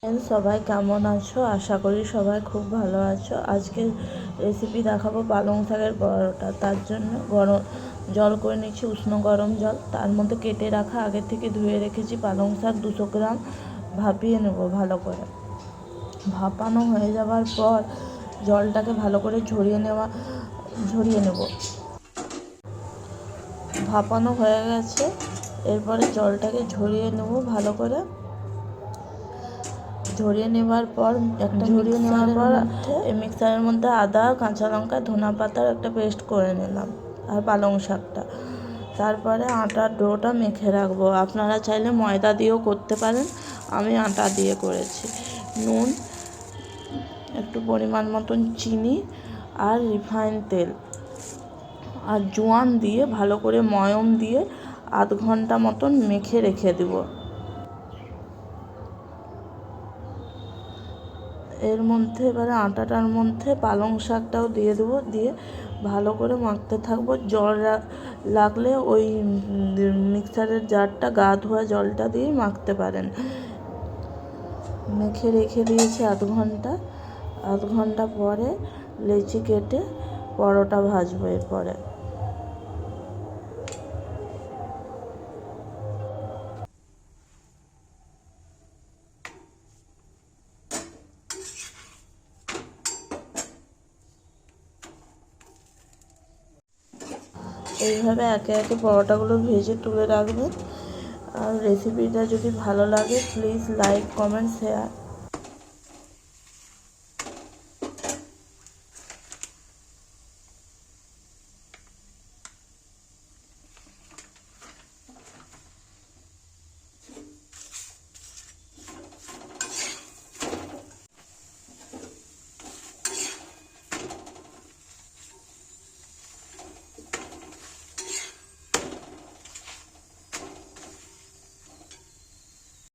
সবাই কেমন আছো? আশা করি সবাই খুব ভালো আছো। আজকে রেসিপি দেখাবো পালং শাকের পরোটা। তার জন্য গরম জল করে নিচ্ছি, উষ্ণ গরম জল। তার মধ্যে কেটে রাখা আগে থেকে ধুয়ে রেখেছি পালং শাক 200 গ্রাম ভাপিয়ে নেব ভালো করে। ভাপানো হয়ে যাওয়ার পর জলটাকে ভালো করে ঝরিয়ে নেব। ভাপানো হয়ে গেছে, এরপরে জলটাকে ঝরিয়ে নেব ভালো করে। ঝরিয়ে নেওয়ার পর মিক্সারের মধ্যে আদা, কাঁচা লঙ্কা, ধনা পাতার একটা পেস্ট করে নিলাম আর পালং শাকটা। তারপরে আটার ডোটা মেখে রাখবো। আপনারা চাইলে ময়দা দিয়েও করতে পারেন, আমি আটা দিয়ে করেছি। নুন, একটু পরিমাণ মতন চিনি আর রিফাইন তেল আর জোয়ান দিয়ে ভালো করে ময়ম দিয়ে আধ ঘন্টা মতন মেখে রেখে দেবো। এর মধ্যে এবারে আটাটার মধ্যে পালং শাকটাও দিয়ে দেবো, দিয়ে ভালো করে মাখতে থাকবো। জল লাগলে ওই মিক্সারের জারটা গা ধোয়া জলটা দিয়ে মাখতে পারেন। মেখে রেখে দিয়েছি আধ ঘন্টা পরে লেচি কেটে পরোটা ভাজবো। এরপরে এইভাবে একে একে পরোটাগুলো ভেজে তুলে রাখবেন। আর রেসিপিটা যদি ভালো লাগে প্লিজ লাইক, কমেন্ট, শেয়ার